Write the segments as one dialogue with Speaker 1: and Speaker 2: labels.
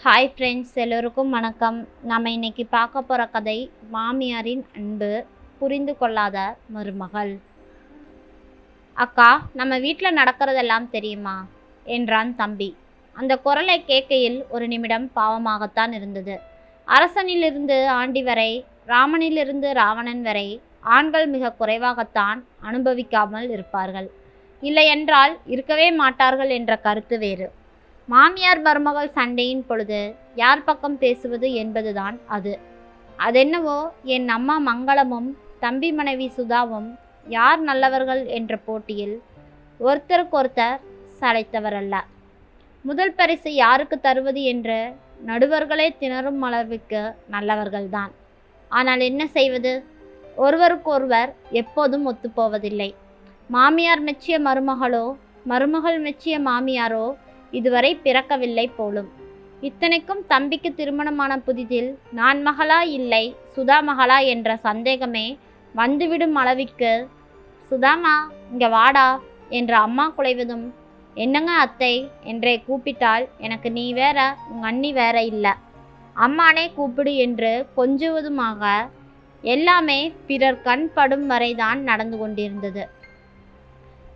Speaker 1: Hi friends, எல்லோருக்கும் வணக்கம். நம்ம இன்னைக்கு பார்க்க போகிற கதை மாமியாரின் அன்பு, புரிந்து கொள்ளாத மருமகள். அக்கா, நம்ம வீட்டில் நடக்கிறதெல்லாம் தெரியுமா என்றான் தம்பி. அந்த குரலை கேட்கையில் ஒரு நிமிடம் பாவமாகத்தான் இருந்தது. அரசனிலிருந்து ஆண்டி வரை, ராமனிலிருந்து ராவணன் வரை ஆண்கள் மிக குறைவாகத்தான் அனுபவிக்காமல் இருப்பார்கள், இல்லையென்றால் இருக்கவே மாட்டார்கள் என்ற கருத்து வேறு. மாமியார் மருமகள் சண்டையின் பொழுது யார் பக்கம் பேசுவது என்பதுதான் அது. அதென்னவோ என் அம்மா மங்களமும் தம்பி மனைவி சுதாவும் யார் நல்லவர்கள் என்ற போட்டியில் ஒருத்தருக்கொருத்தர் சளைத்தவரல்ல. முதல் பரிசு யாருக்கு தருவது என்று நடுவர்களே திணறும் அளவுக்கு நல்லவர்கள்தான். ஆனால் என்ன செய்வது, ஒருவருக்கொருவர் எப்போதும் ஒத்துப்போவதில்லை. மாமியார் மெச்சிய மருமகளோ மருமகள் மெச்சிய மாமியாரோ இதுவரை பிறக்கவில்லை போலும். இத்தனைக்கும் தம்பிக்கு திருமணமான புதிதில் நான் மகளா இல்லை சுதா மகளா என்ற சந்தேகமே வந்துவிடும் அளவிற்கு, சுதாமா இங்க வாடா என்ற அம்மா குலைவதும், என்னங்க அத்தை என்றே கூப்பிட்டால் எனக்கு நீ வேற உங்க அண்ணி வேற இல்லை, அம்மானே கூப்பிடு என்று கொஞ்சுவதுமாக எல்லாமே பிறர் கண் படும் வரைதான் நடந்து கொண்டிருந்தது.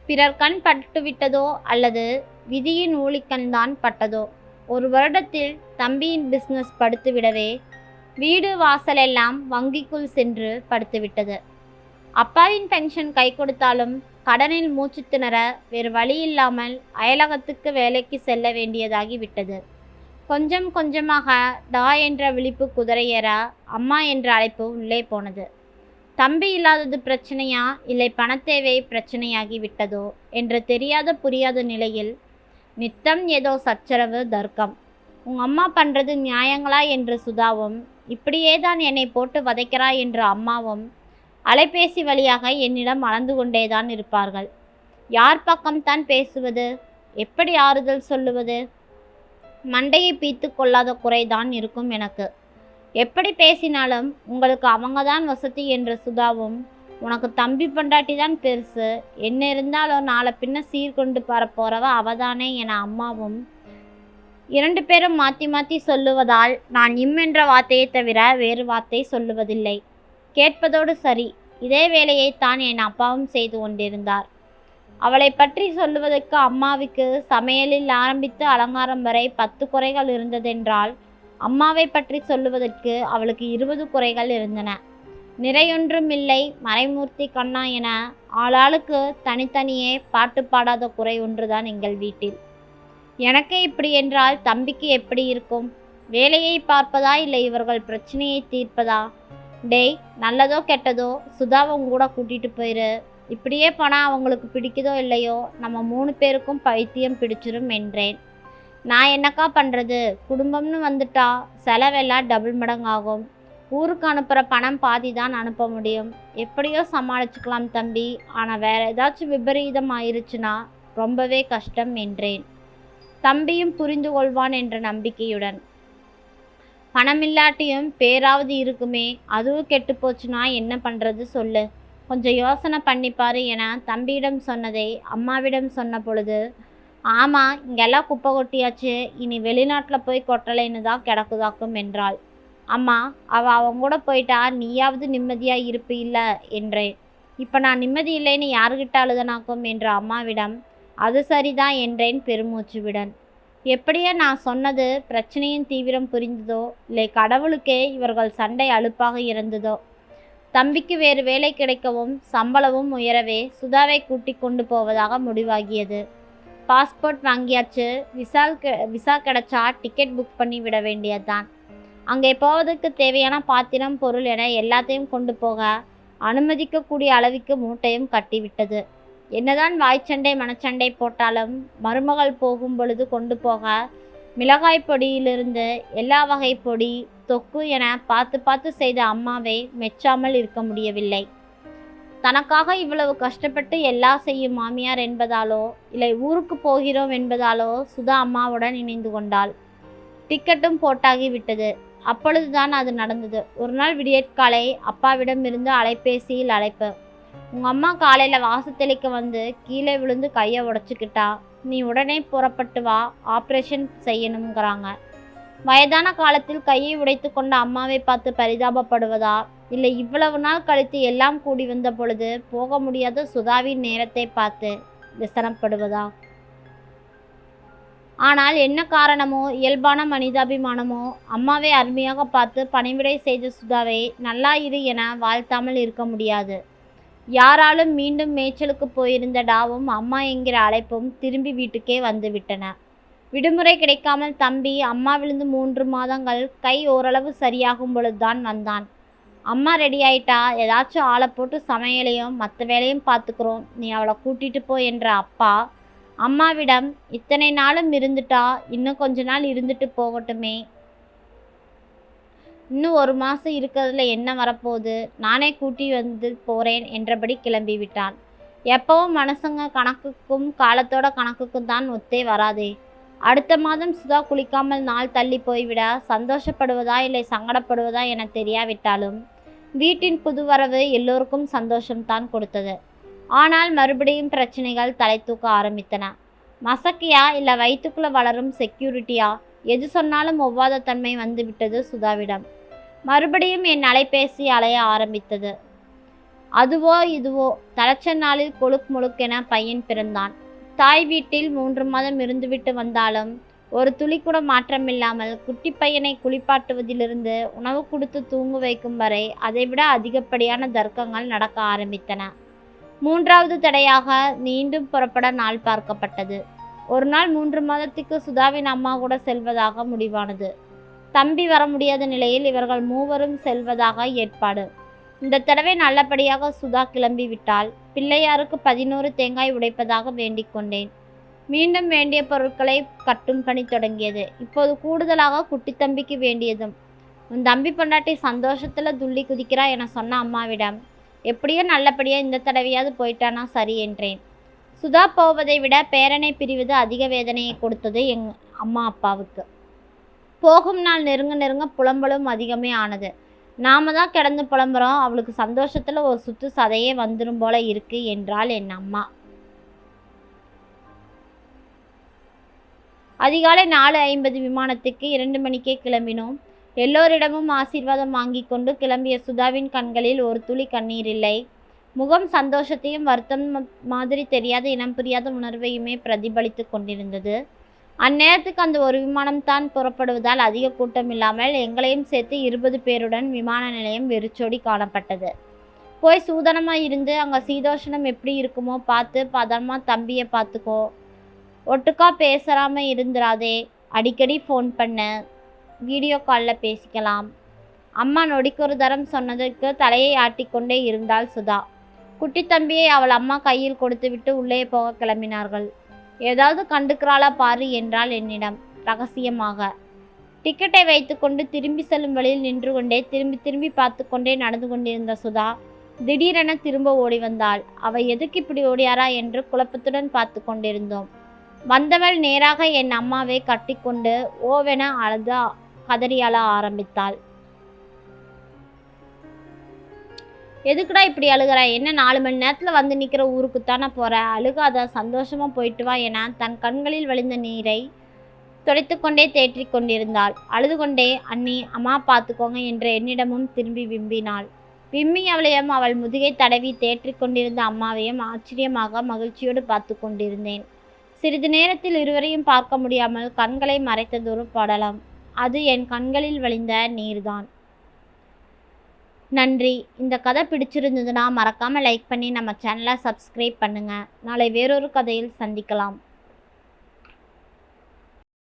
Speaker 1: பிறர் கண் பட்டுவிட்டதோ அல்லது விதியின் ஊழிக்கண்தான் பட்டதோ, ஒரு வருடத்தில் தம்பியின் பிஸ்னஸ் படுத்துவிடவே வீடு வாசலெல்லாம் வங்கிக்குள் சென்று படுத்துவிட்டது. அப்பாவின் பென்ஷன் கை கொடுத்தாலும் கடனில் மூச்சு திணற வேறு வழி இல்லாமல் அயலகத்துக்கு வேலைக்கு செல்ல வேண்டியதாகி விட்டது. கொஞ்சம் கொஞ்சமாக டா என்ற விழிப்பு குதிரையேற அம்மா என்ற அழைப்பு உள்ளே போனது. தம்பி இல்லாதது பிரச்சனையா இல்லை பணத்தேவை பிரச்சனையாகி விட்டதோ என்று தெரியாத புரியாத நிலையில் நித்தம் ஏதோ சச்சரவு தர்க்கம். உங்க அம்மா பண்றது நியாயங்களா என்று சுதாவும், இப்படியே தான் என்னை போட்டு வதைக்கிறா என்று அம்மாவும் அலைபேசி வழியாக என்னிடம் அளந்து கொண்டேதான் இருப்பார்கள். யார் பக்கம்தான் பேசுவது, எப்படி ஆறுதல் சொல்லுவது? மண்டையை பீத்து கொள்ளாத குறைதான் இருக்கும் எனக்கு. எப்படி பேசினாலும் உங்களுக்கு அவங்க தான் வசதி என்ற சுதாவும், உனக்கு தம்பி பொண்டாட்டி தான் பெருசு, என்ன இருந்தாலும் நாளை பின்ன சீர்கொண்டு போறவ அவதானே என அம்மாவும் இரண்டு பேரும் மாற்றி மாற்றி சொல்லுவதால் நான் என்ற வார்த்தையை தவிர வேறு வார்த்தை சொல்லுவதில்லை. கேட்பதோடு சரி. இதே வேலையை தான் என் அப்பாவும் செய்து கொண்டிருந்தார். அவளை பற்றி சொல்லுவதற்கு அம்மாவுக்கு சமையலில் ஆரம்பித்து அலங்காரம் வரை 10 குறைகள் இருந்ததென்றால் அம்மாவை பற்றி சொல்லுவதற்கு அவளுக்கு 20 குறைகள் இருந்தன. நிறையொன்றும் இல்லை மறைமூர்த்தி கண்ணா என ஆளாளுக்கு தனித்தனியே பாட்டு பாடாத குறை ஒன்றுதான் எங்கள் வீட்டில். எனக்கே இப்படி என்றால் தம்பிக்கு எப்படி இருக்கும்? வேலையை பார்ப்பதா இல்லை இவர்கள் பிரச்சனையை தீர்ப்பதா? டேய், நல்லதோ கெட்டதோ சுதாவும் கூட கூட்டிட்டு போயிரு. இப்படியே போனால் அவங்களுக்கு பிடிக்குதோ இல்லையோ நம்ம 3 பேருக்கும் பைத்தியம் பிடிச்சிரும் என்றேன். நான் என்னக்கா பண்ணுறது, குடும்பம்னு வந்துட்டா செலவெல்லாம் டபுள் மடங்காகும். ஊருக்கு அனுப்புகிற பணம் பாதி தான் அனுப்ப முடியும். எப்படியோ சமாளிச்சுக்கலாம் தம்பி, ஆனால் வேறு ஏதாச்சும் விபரீதம் ஆயிருச்சுன்னா ரொம்பவே கஷ்டம் என்றேன். தம்பியும் புரிந்து கொள்வான் என்ற நம்பிக்கையுடன். பணமில்லாட்டியும் பேராவது இருக்குமே, அதுவும் கெட்டு போச்சுன்னா என்ன பண்ணுறது சொல்லு, கொஞ்சம் யோசனை பண்ணிப்பாரு என தம்பியிடம் சொன்னதை அம்மாவிடம் சொன்ன பொழுது, ஆமாம் இங்கெல்லாம் குப்பை கொட்டியாச்சு, இனி வெளிநாட்டில் போய் கொட்டலைன்னு தான் கிடக்குதாக்கும் என்றாள். அம்மா, அவங்க கூட போயிட்டா நீயாவது நிம்மதியாக இருப்பு இல்லை என்றேன். இப்போ நான் நிம்மதி இல்லைன்னு யாருக்கிட்ட அழுதனாக்கும் என்ற அம்மாவிடம், அது சரிதான் என்றேன் பெருமூச்சுவிடன். எப்படியே நான் சொன்னது பிரச்சனையின் தீவிரம் புரிந்ததோ இல்லை கடவுளுக்கே இவர்கள் சண்டை அலுப்பாக இருந்ததோ. தம்பிக்கு வேறு வேலை கிடைக்கவும் சம்பளமும் உயரவே சுதாவை கூட்டி கொண்டு போவதாக முடிவாகியது. பாஸ்போர்ட் வாங்கியாச்சு. விசா கிடைச்சா டிக்கெட் புக் பண்ணி விட வேண்டியதுதான். அங்கே போவதற்கு தேவையான பாத்திரம் பொருள் என எல்லாத்தையும் கொண்டு போக அனுமதிக்கக்கூடிய அளவுக்கு மூட்டையும் கட்டிவிட்டது. என்னதான் வாய்ச்சண்டை மனச்சண்டை போட்டாலும் மருமகள் போகும் பொழுது கொண்டு போக மிளகாய் பொடியிலிருந்து எல்லா வகை பொடி தொக்கு என பார்த்து பார்த்து செய்த அம்மாவை மெச்சாமல் இருக்க முடியவில்லை. தனக்காக இவ்வளவு கஷ்டப்பட்டு எல்லாம் செய்யும் மாமியார் என்பதாலோ இல்லை ஊருக்கு போகிறோம் என்பதாலோ சுதா அம்மாவுடன் இணைந்து கொண்டாள். டிக்கெட்டும் போட்டாகி விட்டது. அப்பொழுதுதான் அது நடந்தது. ஒரு நாள் விடியற்காலை அப்பாவிடம் இருந்து அலைபேசியில் அழைப்பு. உங்கள் அம்மா காலையில் வாசத்தெளிக்க வந்து கீழே விழுந்து கையை உடச்சிக்கிட்டா, நீ உடனே புறப்பட்டு வா, ஆப்ரேஷன் செய்யணுங்கிறாங்க. வயதான காலத்தில் கையை உடைத்து கொண்ட அம்மாவை பார்த்து பரிதாபப்படுவதா, இல்லை இவ்வளவு நாள் கழித்து எல்லாம் கூடி வந்த பொழுது போக முடியாத சுதாவின் நேரத்தை பார்த்து விசனப்படுவதா? ஆனால் என்ன காரணமோ, இயல்பான மனிதாபிமானமோ, அம்மாவை அருமையாக பார்த்து பணிவிடை செய்த சுதாவை நல்லா இரு என வாழ்த்தாமல் இருக்க முடியாது. யாராலும் மீண்டும் மேய்ச்சலுக்கு போயிருந்த டாவும் அம்மா என்கிற அழைப்பும் திரும்பி வீட்டுக்கே வந்து விட்டன. விடுமுறை கிடைக்காமல் தம்பி அம்மா விழுந்து 3 மாதங்கள் கை ஓரளவு சரியாகும் பொழுதுதான் வந்தான். அம்மா ரெடி ஆயிட்டா, ஏதாச்சும் ஆளை போட்டு சமையலையும் மற்ற வேலையும் பார்த்துக்கிறோம், நீ அவளை கூட்டிட்டு போ என்ற அப்பா அம்மாவிடம், இத்தனை நாளும் இருந்துட்டா இன்னும் கொஞ்ச நாள் இருந்துட்டு போகட்டுமே, இன்னும் 1 மாதம் இருக்கிறதுல என்ன வரப்போகுது, நானே கூட்டி வந்து போகிறேன் என்றபடி கிளம்பி விட்டான். எப்பவும் மனுஷங்க கணக்குக்கும் காலத்தோட கணக்குக்கும் தான் ஒத்தே வராதே. அடுத்த மாதம் சுதா குளிக்காமல் நாள் தள்ளி போய்விட சந்தோஷப்படுவதா இல்லை சங்கடப்படுவதா என தெரியாவிட்டாலும் வீட்டின் புது வரவு எல்லோருக்கும் சந்தோஷம்தான் கொடுத்தது. ஆனால் மறுபடியும் பிரச்சனைகள் தலை தூக்க ஆரம்பித்தன. மசக்கியா இல்லை வயிற்றுக்குள்ள வளரும் செக்யூரிட்டியா, எது சொன்னாலும் ஒவ்வாத தன்மை வந்துவிட்டது சுதாவிடம். மறுபடியும் என் அலைபேசி அலைய ஆரம்பித்தது. அதுவோ இதுவோ தலைச்ச நாளில் கொழுக் முழுக்கென பையன் பிறந்தான். தாய் வீட்டில் 3 மாதம் இருந்துவிட்டு வந்தாலும் ஒரு துளி கூட மாற்றமில்லாமல் குட்டி பையனை குளிப்பாட்டுவதிலிருந்து உணவு கொடுத்து தூங்க வைக்கும் வரை அதைவிட அதிகப்படியான தர்க்கங்கள் நடக்க ஆரம்பித்தன. 3வது தடையாக மீண்டும் புறப்பட நாள் பார்க்கப்பட்டது. ஒரு நாள் 3 மாதத்துக்கு சுதாவின் அம்மா கூட செல்வதாக முடிவானது. தம்பி வர முடியாத நிலையில் இவர்கள் மூவரும் செல்வதாக ஏற்பாடு. இந்த தடவை நல்லபடியாக சுதா கிளம்பி விட்டால் பிள்ளையாருக்கு 11 தேங்காய் உடைப்பதாக வேண்டிக் கொண்டேன். மீண்டும் வேண்டிய பொருட்களை கட்டும் பணி தொடங்கியது. இப்போது கூடுதலாக குட்டி தம்பிக்கு வேண்டியதும். உன் தம்பி பொண்டாட்டி சந்தோஷத்துல துள்ளி குதிக்கிறா என சொன்ன அம்மாவிடம், எப்படியோ நல்லபடியா இந்த தடவையாவது போயிட்டானா சரி என்றேன். சுதா போவதை விட பேரனை பிரிவது அதிக வேதனையை கொடுத்தது அம்மா அப்பாவுக்கு. போகும் நாள் நெருங்க நெருங்க புலம்பலும் அதிகமே ஆனது. நாம தான் கிடந்து புலம்புறோம், அவளுக்கு சந்தோஷத்துல ஒரு சுத்து சதையே வந்துடும் போல இருக்கு என்றாள் என் அம்மா. அதிகாலை 4:50 விமானத்துக்கு 2 மணிக்கே கிளம்பினோம். எல்லோரிடமும் ஆசீர்வாதம் வாங்கி கொண்டு கிளம்பிய சுதாவின் கண்களில் ஒரு துளி கண்ணீர் இல்லை. முகம் சந்தோஷத்தையும் வருத்தம் மாதிரி தெரியாத இனம் புரியாத உணர்வையுமே பிரதிபலித்து கொண்டிருந்தது. அந்நேரத்துக்கு அந்த ஒரு விமானம் தான் புறப்படுவதால் அதிக கூட்டம் இல்லாமல் எங்களையும் சேர்த்து 20 பேருடன் விமான நிலையம் வெறிச்சோடி காணப்பட்டது. போய் சூதனமாக இருந்து அங்கே சீதோஷணம் எப்படி இருக்குமோ பார்த்து பதமா தம்பியை பார்த்துக்கோ, ஒட்டுக்கா பேசாமல் இருந்துராதே, அடிக்கடி ஃபோன் பண்ண, வீடியோ காலில் பேசிக்கலாம். அம்மா நொடிக்கொரு தரம் சொன்னதற்கு தலையை ஆட்டிக்கொண்டே இருந்தாள் சுதா. குட்டி தம்பியை அவள் அம்மா கையில் கொடுத்துவிட்டு உள்ளே போக கிளம்பினார்கள். ஏதாவது கண்டுக்கிறாளா பாரு என்றாள் என்னிடம் ரகசியமாக. டிக்கெட்டை வைத்துக்கொண்டு திரும்பி செல்லும் வழியில் நின்று கொண்டே திரும்பி திரும்பி பார்த்து கொண்டே நடந்து கொண்டிருந்த சுதா திடீரென திரும்ப ஓடி வந்தாள். அவள் எதுக்கு இப்படி ஓடியாரா என்று குழப்பத்துடன் பார்த்து கொண்டிருந்தோம். வந்தவள் நேராக என் அம்மாவை கட்டிக்கொண்டு ஓவென அழுதா கதறியாள ஆரம்பித்தாள். எதுக்குடா இப்படி அழுகிற, என்ன 4 மணி நேரத்தில் வந்து நிற்கிற ஊருக்குத்தானே போகிற, அழுகாத, சந்தோஷமாக போயிட்டு வா என தன் கண்களில் வழிந்த நீரை துடைத்து கொண்டே தேற்றி கொண்டிருந்தாள். அழுது கொண்டே, அண்ணி அம்மா பார்த்துக்கோங்க என்ற என்னிடமும் திரும்பி விம்பினாள். விம்மியவளையும் அவள் முதுகை தடவி தேற்றி கொண்டிருந்த அம்மாவையும் ஆச்சரியமாக மகிழ்ச்சியோடு பார்த்து கொண்டிருந்தேன். சிறிது நேரத்தில் இருவரையும் பார்க்க முடியாமல் கண்களை மறைத்ததொரு படலம். அது என் கண்களில் வழிந்த நீர்தான். நன்றி. இந்த கதை பிடிச்சிருந்ததுன்னா மறக்காமல் லைக் பண்ணி நம்ம சேனலை சப்ஸ்கிரைப் பண்ணுங்கள். நாளை வேறொரு கதையில் சந்திக்கலாம்.